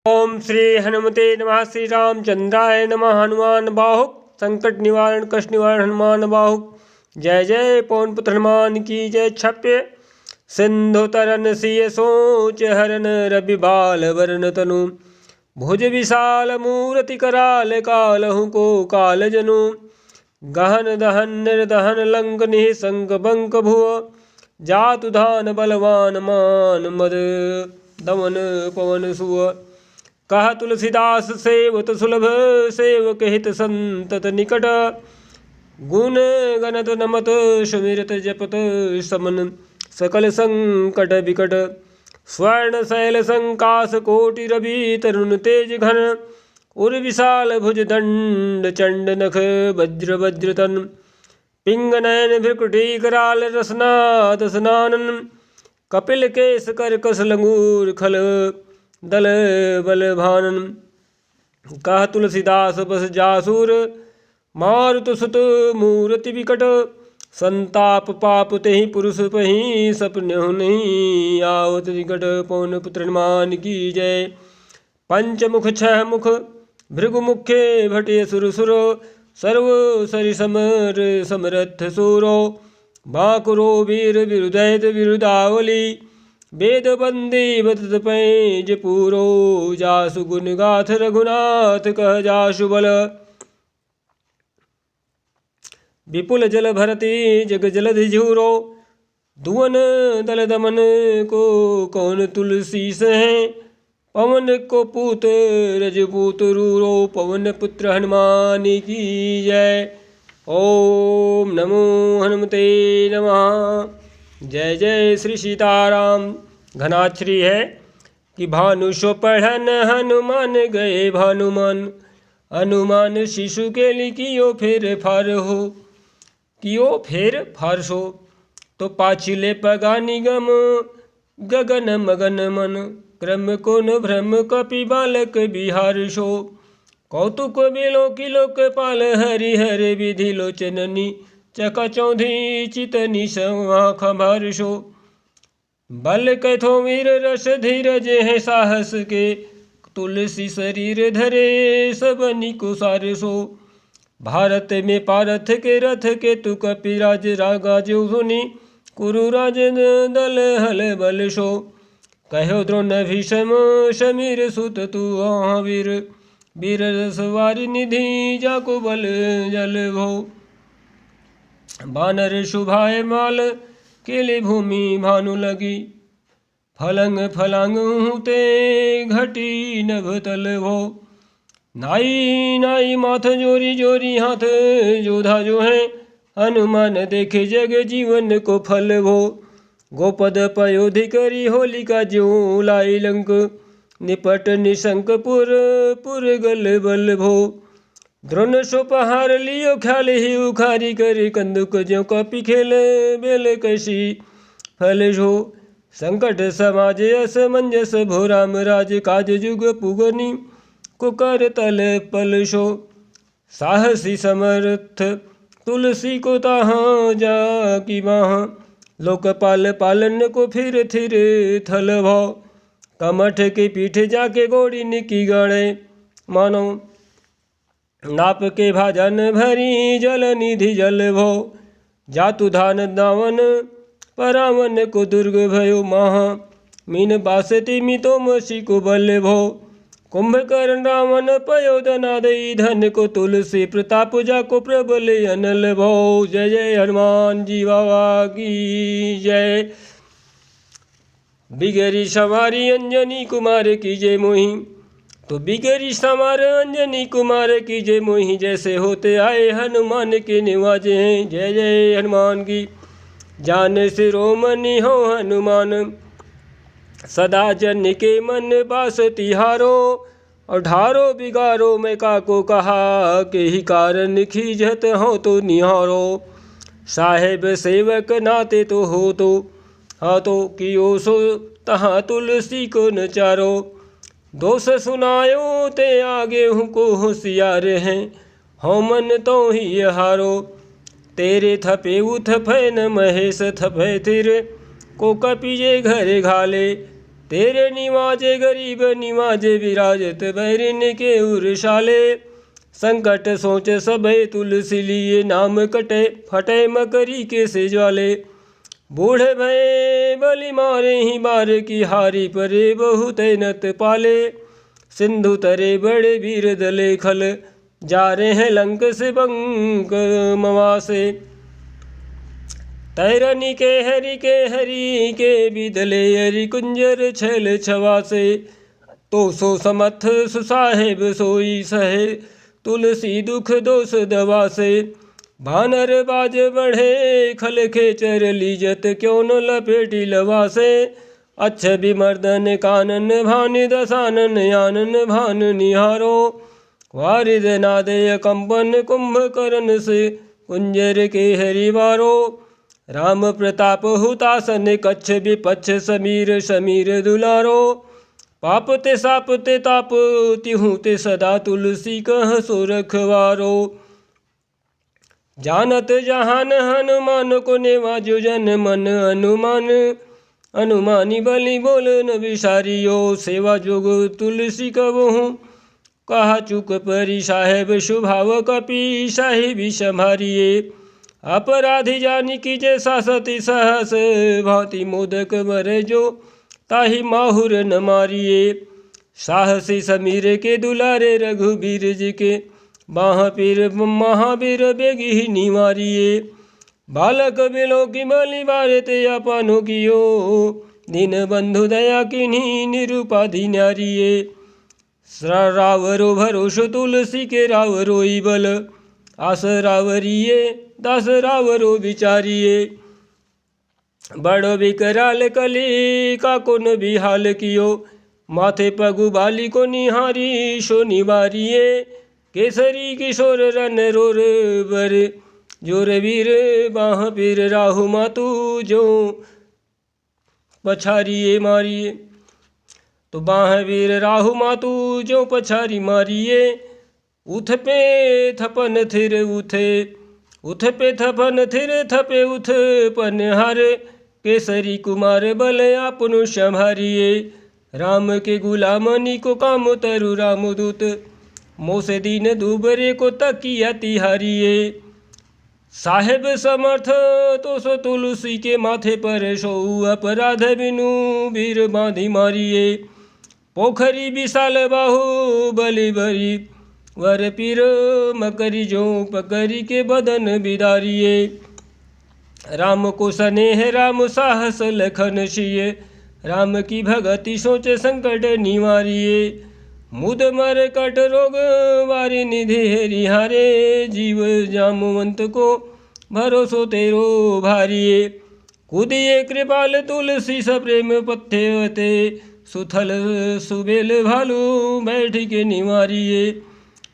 ओम श्री हनुमते नमः। श्री रामचंद्राय नमः। हनुमान बाहुक संकट निवारण कष्ट निवारण हनुमान बाहुक। जय जय पवन पुत्र हनुमान की जय। छप्य सिंधु तरन सिय सोच हरन रवि बाल वरण तनु। भुज विशाल मूर्ति कराल कालहु को काल जनु। गहन दहन निर्दहन लंक निःशंक बंक भुव। जातु धान बलवान मान मद दमन पवन सुव। कह तुलसीदास सेवत सुलभ सेवक हित संतत निकट। गुण गणत नमत सुमिरत जपत समन सकल संकट विकट। स्वर्ण शैल संकाश कोटि रवि तरुण तेज घन। उर विशाल भुज दंड चंड नख वज्र वज्र तन। पिंग नयन भ्रुकुटी कराल रसना दसनानन। कपिल केश कर कस लंगूर खल दल बल भानन। कह तुलसीदास बस जासुर मारुत सुत मूर्ति विकट। संताप पाप तेहि पुरुष पहि सपनेहु नहीं आवत निकट। पवन पुत्र हनुमान की जय। पंचमुख छह मुख भृगु मुखे भटे सुर सुरो। सर्व सरि समर समरथ सूरो। बाकुरो वीर विरुदैत विरुदावली। वेद बंदी बदत पैज पूरो। जासु गुण गाथ रघुनाथ कह जासु बल। विपुल जल भरती जग जलधि झूरो। धुवन दल दमन को कौन तुलसी सहे। पवन को पूत रजपूत रूरो। पवन पुत्र हनुमान की जय। ओम नमो हनुमते नमः। जय जय श्री सीताराम। घनाक्षरी है कि भानु सो पढ़न हनुमान गए भानुमान। हनुमान शिशु के लिखियो फिर फार हो। कियो फिर फारसो तो पाछिले पगा निगम। गगन मगन मन क्रम को न भ्रम कपि बालक बिहार सो। कौतुक बेलो की लोक पाल हरि हर विधि लोचननी। चका चौधरी चितनी खबर सो। बल कैथो वीर रस धीरज है साहस के। तुलसी शरीर धरे सबनी को सार सो। भारत में पारथ के रथ के तु कपिराज रागा जो सुनी। कुरु राज दल हल बल सो। कहो द्रोण भीषम समीर सुत तु वीर। वीर रसवारी निधि जाको बल जल भो। बानर शुभाए माल केले भूमि भानु लगी। फलंग फलांग ते घटी नभ तल भो। नाई नाई माथ जोरी जोरी हाथ जोधा जो है। हनुमान देखे जग जीवन को फल भो। गोपद पयोधि करी होलिका जो लाई लंक। निपट निशंक पुर पुर गल बल भो। द्रोण सो पहार लियो ख्याल ही उखारी कर। कंदुक ज्यो कपि खेल बेल कैसी फल जो। संकट समाज असमंजस भो। राम राज काज जुग पुगनी को कर तल पल सो। साहसी समर्थ तुलसी को ताहाँ जा की बाह। लोकपाल पालन को फिर थिर थल भाव। कमठ की पीठ जाके घोड़ी निकी गाड़े। मानो नाप के भाजन भरी जल निधि जल भो। जातु धान दावन परावन को दुर्ग भयो महा। मीन बासति मितो मसी को बल भो। कुंभकर्ण रावण पयोधना दई धन को। तुलसी प्रताप जाको प्रबल अनल भो। जय जय हनुमान जी बाबा की जय। बिगरी सवारी अंजनी कुमार की जय मोही। तो बिगरी सवार अंजनी कुमार की जय मोही। जैसे होते आए हनुमान के निवाजे हैं। जय जय हनुमान की। जान शिरोमणि हो हनुमान। सदा जन के मन बास तिहारो। और ढारो बिगारो मैं काको कहा। के ही कारण खींचत हो तो निहारो। साहेब सेवक नाते तो हो तो। हाँ तो कियो सो तहाँ तुलसी को नचारो। दोष सुनायो ते आगे को होशियार हैं। हो मन तो ही हारो। तेरे थपे उथ फैन महेश थपे थिर। को कपिजे घर घाले। तेरे निवाजे गरीब निवाजे विराजत बैरिन के उर्शाले। संकट सोच सबे तुलसी लिए नाम कटे फटे मकरी के से ज्वाले। बूढ़े भये बलि मारे ही बार की हारी परे बहुत नत पाले। सिंधु तरे बड़े वीर दले खल जा रहे हैं लंक से बंक मवासे। तैरनी के हरि के बिदले हरि कुंजर छल छवासे। तो सो समथ सुसाहेब सोई सहे तुलसी दुख दोष दवा से। भानर बाज बढ़े खल खेचर लीजत क्यों न लपेटी लवा से। अच्छ विमर्दन कानन भान दसानन आनन भान निहारो। वारिद नादय कंपन कुंभकर्ण से कुंजर के हरिवारो। राम प्रताप हुतासन कच्छ विपच्छ समीर समीर दुलारो। पाप ते साप ते ताप तिहु ते सदा तुलसी कह सो रखवारो। जानत जहान हनुमान को नेवाजो जन मन अनुमान। अनुमानी बलि बोल न विसारियो सेवा जोग तुलसी कबहूँ। कहा चुक परी साहेब शुभाव कपि शाही भी संभारिये। अपराधी जानी कीजे सासती सहस भांति मोदक मरे जो ताहि माहुर न मारिये। साहसी समीर के दुलारे रघुबीर जी के महावीर महावीर बेगी ही निवारिये। बालक बिलो की बलि बारे ते अपनो कियो। दीन बंधु दया किन्हीं निरुपाधि न्यारिये। रावरो भरोसो तुलसी के रावरोई बल। आस रावरिये दास रावरो विचारिये। बड़ो विकराल कली का कोन बिहाल कियो। माथे पगु बाली को निहारी शो निवारिये। केसरी किशोर रन रोर बर जोर वीर बाह पीर राहु मातु जो पछारिये मारिये। तो बाह वीर राहु मातु जो पछारी मारिये। उथ पे थपन थिर उथे उथ पे थपन थिर थपे उथ पन हर। केसरी कुमार बल आपनु संभारिये। राम के गुलामनी को काम तरु राम दूत। मोसे दीन दुबरे को तकिया तिहारिये। साहेब समर्थ तो सो तुलसी के माथे पर सो अपराध बिनु वीर बांधी मारिये। पोखरी विशाल बाहु बलि बरी वर पीर मकरी जो पकरी के बदन बिदारिये। राम को स्नेह राम साहस लखन सिय। राम की भगति सोचे संकट निवारिये। मुद मर कट रोग वारी निधि हरिहारे। जीव जामुवंत को भरोसो तेरो भारिये। कुदिये कृपाल तुलसी सप्रेम पथ्यवते। सुथल सुबेल भालू बैठ के निवारिये।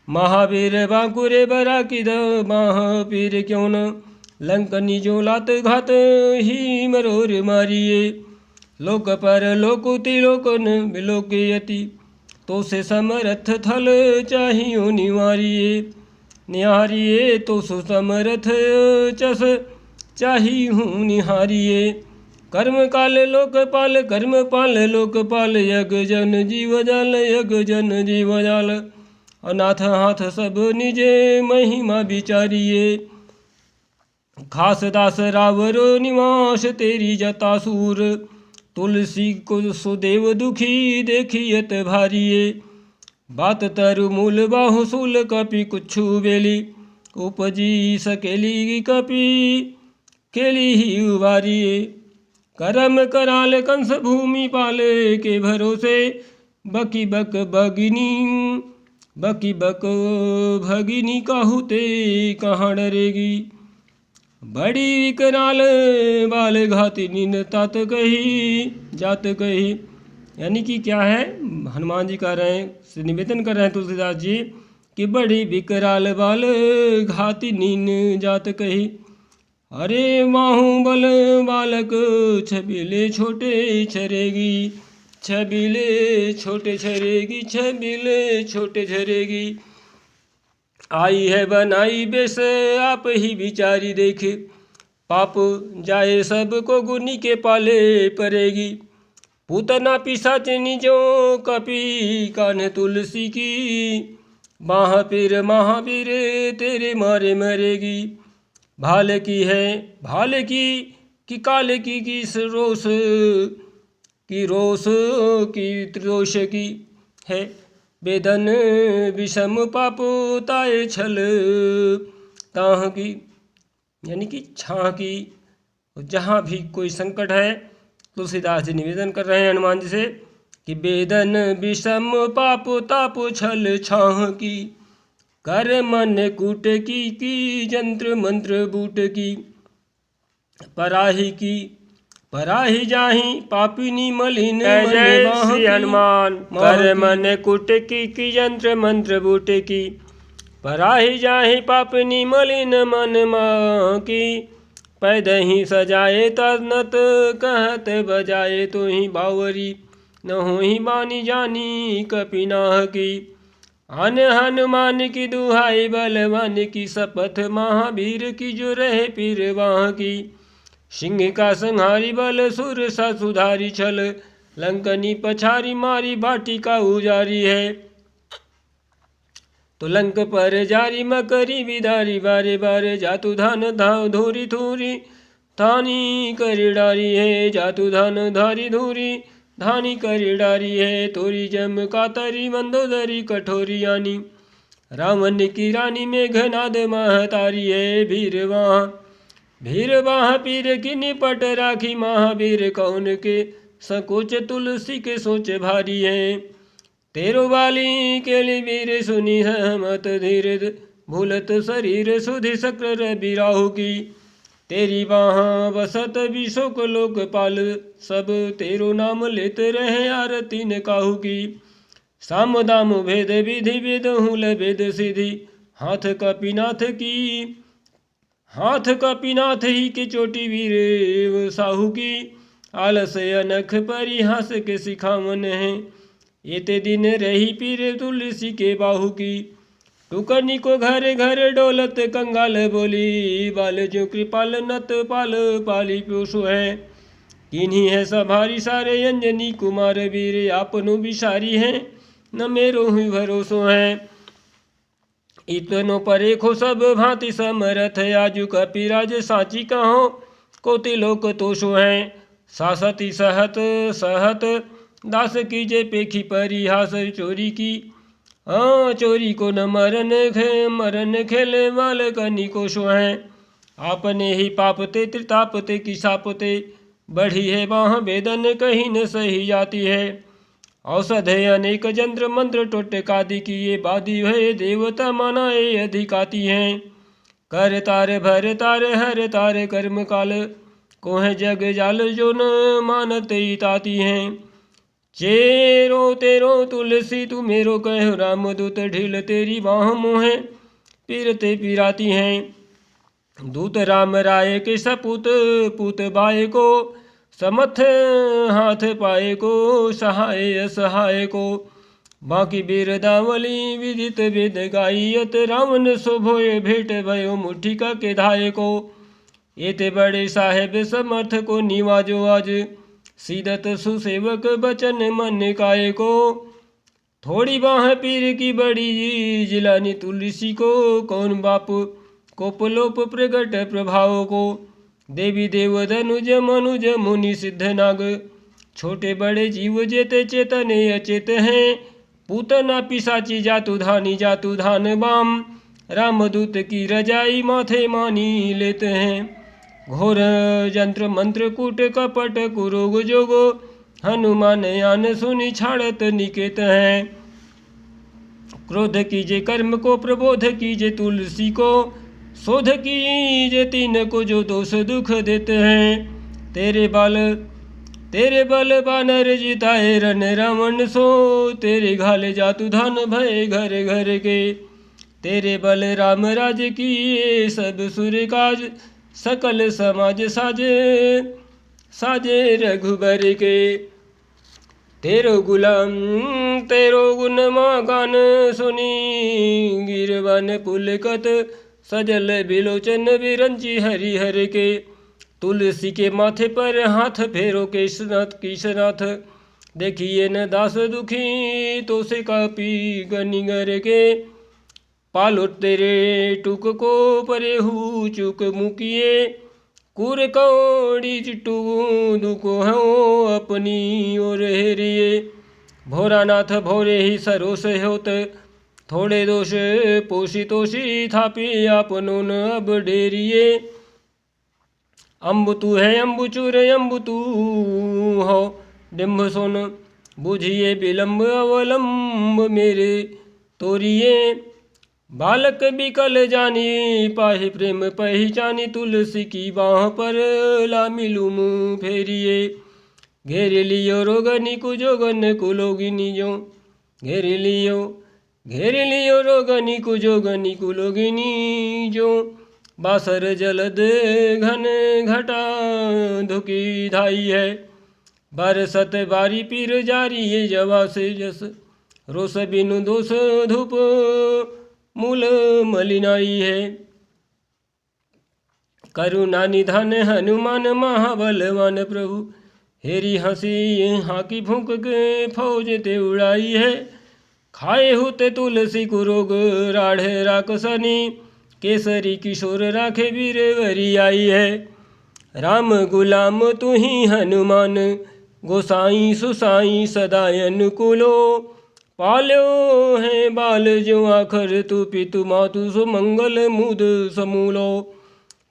महावीर बांकुरे बरा की महावीर क्यों न। लंकनी जो लात घात ही मरोर मारिये। लोक पर लोकुति लोकन बिलोकयति। तो से समरथ थल चाहियो निवारिये। निहारिये तो सो समरथ चस चाहिहूँ निहारिये। कर्म काल लोकपाल कर्म पाल लोकपाल। यज्ञ जन जीव जाल यज्ञ जन जीव जाल। अनाथ हाथ सब निजे महिमा विचारिये। खास दास रावरो निवास तेरी जतासूर। तुलसी को सुदेव दुखी देखियत भारिये। बात तरु मूल बाहु सूल कपि कुछु बेली। उपजी सकेली कपि केली ही उबारिये। करम कराल कंस भूमि पाले के भरोसे। बकी बक भगिनी काहुते कहाँ डरेगी। बड़ी विकराल बाल घाती नीन तात कही जात कही। यानी कि क्या है, हनुमान जी कह रहे हैं, निवेदन कर रहे हैं तुलसीदास जी कि बड़ी विकराल बाल घाती नीन जात कही। अरे माहू बल बालक छबीले छोटे छरेगी। छबीले छोटे छरेगी छबीले छोटे छरेगी। आई है बनाई बेस आप ही विचारी देखे। पाप जाए सब को गुनी के पाले पड़ेगी। पूतना पिशाचिनी जो कपि कान्ह तुलसी की, महापीर महावीर तेरे मारे मरेगी। भाल की है भाल की काल की किस रोष की त्रिदोष की है। वेदन विषम पाप ताए छल ताह की, यानी कि छाह की। जहाँ भी कोई संकट है तुलसीदास जी निवेदन कर रहे हैं हनुमान जी से कि वेदन विषम पाप ताप छल छाह की, कर मन कूट की जंत्र मंत्र बूट की। पराही जाही पापिनी मलिन जय श्री हनुमान। कर मन कुट की जंत्र मंत्र बूट की, पराही जाही पापिनी मलिन मन माँ की। पैदही सजाए तनत कहत बजाए तो ही बावरी, न हो ही बानी जानी कपिनाह की। अन हनुमान की दुहाई बलवान की, शपथ महावीर की जो रहे पीर वाह की। सिंह का संहारी बल सुर सा सुधारी छल, लंकनी पछारी मारी बाटी का उजारी है। तो लंक पर जारी मकरी विदारी, बारे बारे जातु धान धाव धूरी धूरी धानी करी डारी है। जातु धान धारी धूरी धानी करी डारी है। तोरी जम कातरी मंदोदरी कठोरी यानी, रावण की रानी मेघनाद महतारी है। भीरवाह पीर की निपट राखी, महावीर कौन के सकोच तुलसी के सोच भारी है। तेरो बाली के लिए वीर सुनी सहमत धीर, भूलत शरीर सुधि शक्र रवि राहु की। तेरी बाह बसत विशोक लोकपाल, सब तेरो नाम लेते रहे आरती न काहू की। साम दाम भेद विधि वेद हुल वेद सिद्धि, हाथ कपिनाथ ही के चोटी वीर साहू की। आलस अनख परिहास के सिखावन है, एते दिन रही पीर तुलसी के बाहू की। टुकनी को घर घर डोलत कंगाल बोली, बाल जो कृपाल नत पाल पाली पोषो है। किन्हीं है सभारी सारे अंजनी कुमार वीर, आपनु बिसारी है न मेरो हुई भरोसो है। इतनो परे खो सब भांति समरथ, आजु कपिराज साची कहो कोटि लोक तोषो है। सासती सहत दास की जय पेखी परिहास, चोरी की चोरी को न मरन खेले वाल कनी कोशो है। आपने ही पापते त्रितापते की सापते, बढ़ी है बाह वेदन कहीं न सही जाती है। औषधे अनेक जंत्र मंत्र टोटकादि की, ये बादी भय देवता मनाए अधिकाती हैं। कर तार भर तार हर तार कर्म काल, को है जग जाल जो न मानते ताती हैं। चेरो तेरो तुलसी तू मेरो कह, राम दूत ढील तेरी बाह मोहे पीरते पीराती हैं। दूत राम राय के सपूत पूत बाय को, समथ हाथ पाए को सहाय असहाय को। बाकी बिरदावली विदित वेद गायत, रावण शोभोय भेंट भयो मुठिका के धाय को। एते बड़े साहेब समर्थ को निवाजो आज, सीदत सुसेवक बचन मन काय को। थोड़ी बाह पीर की बड़ी जिलानी तुलसी को, कौन बाप कोपलोप प्रगट प्रभाव को। देवी देव धनुज मनुज मुनि सिद्ध नाग, छोटे बड़े जीव जेते चेतने अचेत हैं। पूतना पिशाची जातु धान बाम, रामदूत की रजाई माथे मानी लेते हैं। घोर जंत्र मंत्र कूट कपट कुरोग जोगो, हनुमान यान सुनी छाड़त निकेत हैं। क्रोध कीजे कर्म को प्रबोध कीजे तुलसी को, शोध कीजे तीन को जो दोष दुख देते हैं। तेरे बल बानर जिताए रन रावण सो, तेरे घाले जातु धान भय घर घर के। तेरे बल राम राज किए सब सुर काज, सकल समाज साजे रघुबर के। तेरो गुण गान सुनी, गिरवन पुलकत सजल बिलोचन बिरंची हरिहर के। तुलसी के माथे पर हाथ फेरो केशनाथ देखिए न दास दुखी तो से कापी गनिगर के, पालो तेरे टुक को परे हु चुक मुकिए, कुर कौड़ी चिट्टू दुख हो अपनी ओर हेरिए, भोरानाथ भोरे ही सरोस होत, थोड़े दोष पोषी तोषी थापी आपनो न अब डेरिए, अम्बु तू है अम्बु चूर अम्बु तू हो डिम्ब सोन, बुझिए विलम्ब अवलंब मेरे तोरिए, बालक बिकल जानी पाहि प्रेम पहचानी, तुलसी की बाह पर ला मिलूम फेरिए, घेर लियो रोगनी कुजोगन कुलोगिनी जो, घेर लियो रोगनी कुजोगनी कुलोगिनी जो, बासर जलद घन घटा धुकी धाई है, बरसत बारी पीर जारी ये जवा से जस, रोस बिनु दोष धूप मूल मलिनाई है, करुणा निधान हनुमान महाबलवान प्रभु, हेरी हंसी हाकी फूंक के फौज ते उड़ाई है, खाए होते तुलसी कुरोग राढ़े राकसनी, केसरी किशोर राखे वीरवरी आई है, राम गुलाम तू ही हनुमान, गोसाई सुसाई सदा अनुकूलो, पाल्यो है बाल जो आखर तू पितु मातु सुमंगल मुद समूलो,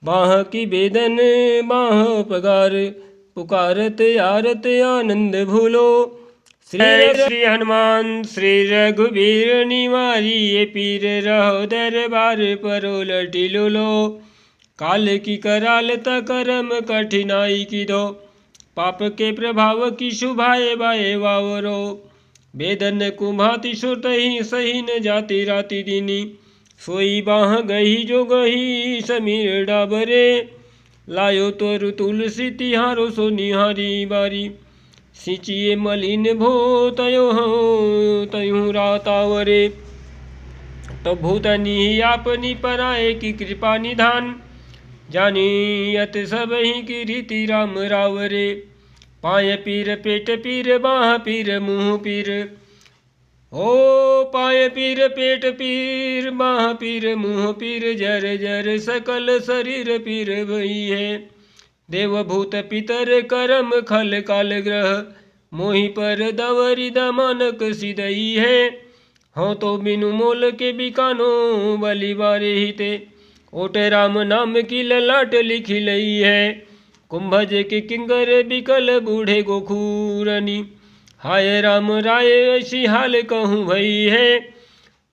बाह की बेदन बाह पगार, पुकारत आरत आनंद भूलो, श्री हनुमान श्री रघुवीर निवारी, ये पीर रहो दरबार परो लटी लो, काल की करालता करम कठिनाई की दो, पाप के प्रभाव की शुभाए बाए वावरो, बेदन कुम्भाति सुरत ही सही न जाति राति दीनी, सोई बाह गही जो गही समीर डाबरे, लायो तोरु तुलसी तिहारो सो निहारी बारी, सिंचिए मलिन भो तयु रातावरे, तो भूतनी आपनी पराए की कृपा निधान, जानी यत सब ही की रीति राम रावरे, पाय पीर पेट पीर बाह पीर मुँह पीर, ओ पाय पीर पेट पीर बाह पीर मुँह पीर, जर जर सकल शरीर पीर भई है, देवभूत पितर करम खल काल ग्रह, मोहि पर दवरी दमानक सिदई है, हो तो बिनु मोल के बिकानो बलि बारे हिते, ओटे राम नाम की ललाट लिखी लई है, कुंभज के किंगर बिकल बूढ़े गोखूरनी, हाय राम राय ऐसी हाल कहूँ भई है,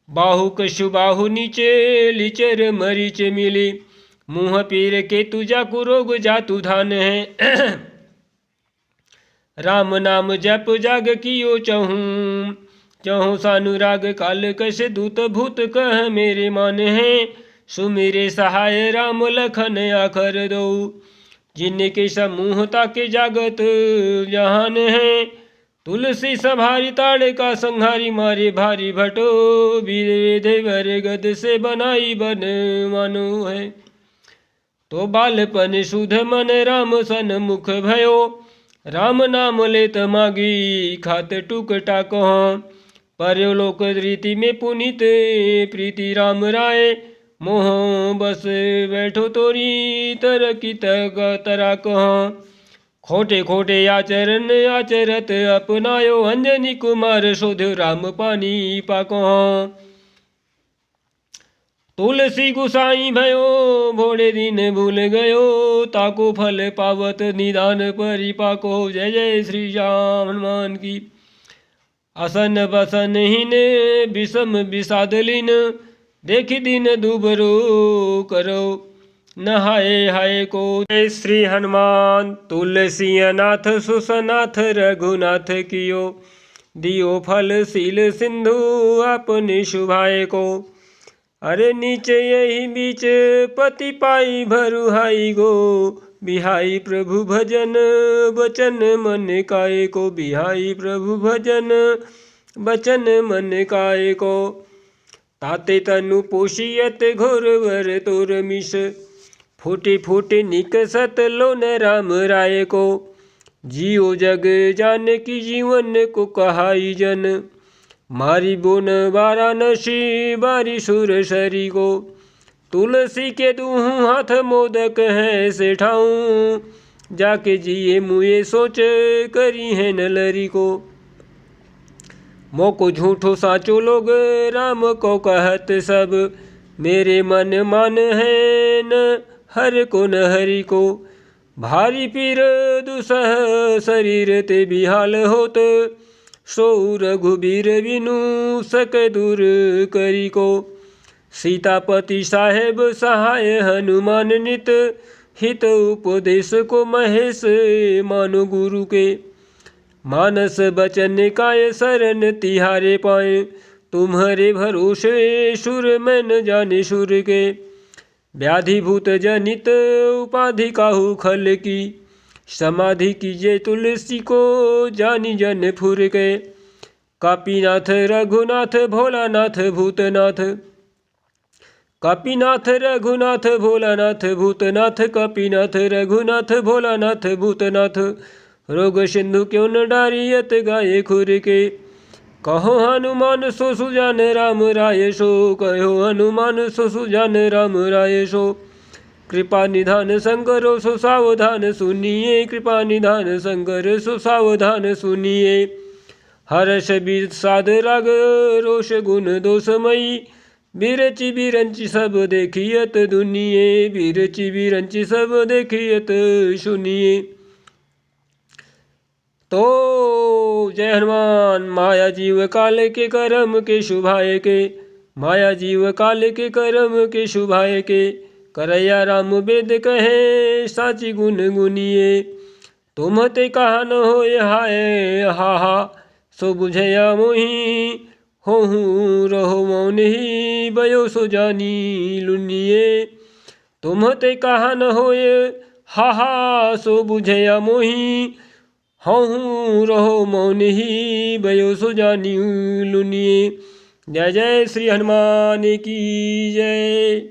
बाहु कशु बाहु नीचे लिचर मरीच मिली, मुँह पीर के तुझा कुरोग जातु धान है, राम नाम जप जाग कियो चहूँ, चहु सानुराग काल कश दूत भूत कह मेरे मान है, सुमेरे सहाय राम लखन आखर दो, जिनके समूह ताके जागत जहान है, तुलसी सभारी ताड़े का संहारी मारे भारी भटो, वीर देवर गद से बनाई बन मानो है, तो बालपन सुध मन राम सन मुख भयो, राम नाम लेत मागी खात टुक टाक, परलोक रीति में पुनित प्रीति राम राय, मोह बस बैठो तोरी तर की तरा कह, खोटे खोटे आचरण आचरत अपनायो, अंजनी कुमार शोध राम पानी पाको, तुलसी गुसाई भयो भोड़े दिन भूल गयो, ताको फल पावत निदान परिपाको, जय जय श्री राम हनुमान की। असन बसन हीन विषम विषाद लीन, देखी दिन दुबरो करो नहाए हाय को। जय श्री हनुमान तुलसी अनाथ सुसनाथ रघुनाथ कियो, दियो फल शील सिंधु अपने शुभाए को। अरे नीचे यही बीच पति पाई भरुहाई गो, बिहाई प्रभु भजन बचन मन काय को, बिहाई प्रभु भजन बचन मन काय को। ताते तनु पोषियत घोर वर तोर मिश, फूटी फूटी निकसत लोन राम राय को। जियो जग जान की जीवन को कहाई जन। मारी बोन वाराणसी बारी सुर सरी को। तुलसी के दूहूँ हाथ मोदक है से ठाऊँ। जाके जिए मुए सोच करी है नलरी को। मोको झूठो साचो लोग राम को कहत सब। मेरे मन मान है न हर को न हरि को। भारी पीर दुसह शरीर ते बिहाल होत। सो रघुबीर बिनु सक दूर करी को। सीतापति साहेब सहाय हनुमान नित। हित उपदेश को महेश मानो गुरु के। मानस बचन काय शरण तिहारे पाए। तुम्हारे भरोसे सुर मैं न जाने सुर के। व्याधि भूत जनित उपाधि काहू खल की। समाधि कीजिए तुलसी को जानी जन फुर के। कापीनाथ रघुनाथ भोलानाथ भूतनाथ। कापीनाथ रघुनाथ भोलानाथ भूतनाथ। कापीनाथ रघुनाथ भोलानाथ भूतनाथ। रोग सिंधु क्यों न डारियत गाये खुर के। कहो हनुमान सो सुजान राम राय सो। कहो हनुमान सो सुजान राम राय सो। कृपा निधान शंकर सो सावधान सुनिए। कृपा निधान शंकर सो सावधान सुनिए। हर्ष विषाद राग रोष गुण दोषमयी। बिरचि बिरंचि सब देखियत दुनिये। बिरचि बिरंचि सब देखियत सुनिए। तो जय हनुमान। माया जीव काल के कर्म के शुभाय के। माया जीव काल के कर्म के शुभाय के। करैया राम वेद कहे साची गुण गुनिए। तुम ते कहा न होय हाय हा। सो बुझया मोहि होहूँ रहो मौन ही। बयो सो जानी लुनिए। तुम ते कहा न होय हा। सो बुझया मोहि होहूँ रहो मौन ही। बयो सो जानी लुनिए। जय जय श्री हनुमान की जय।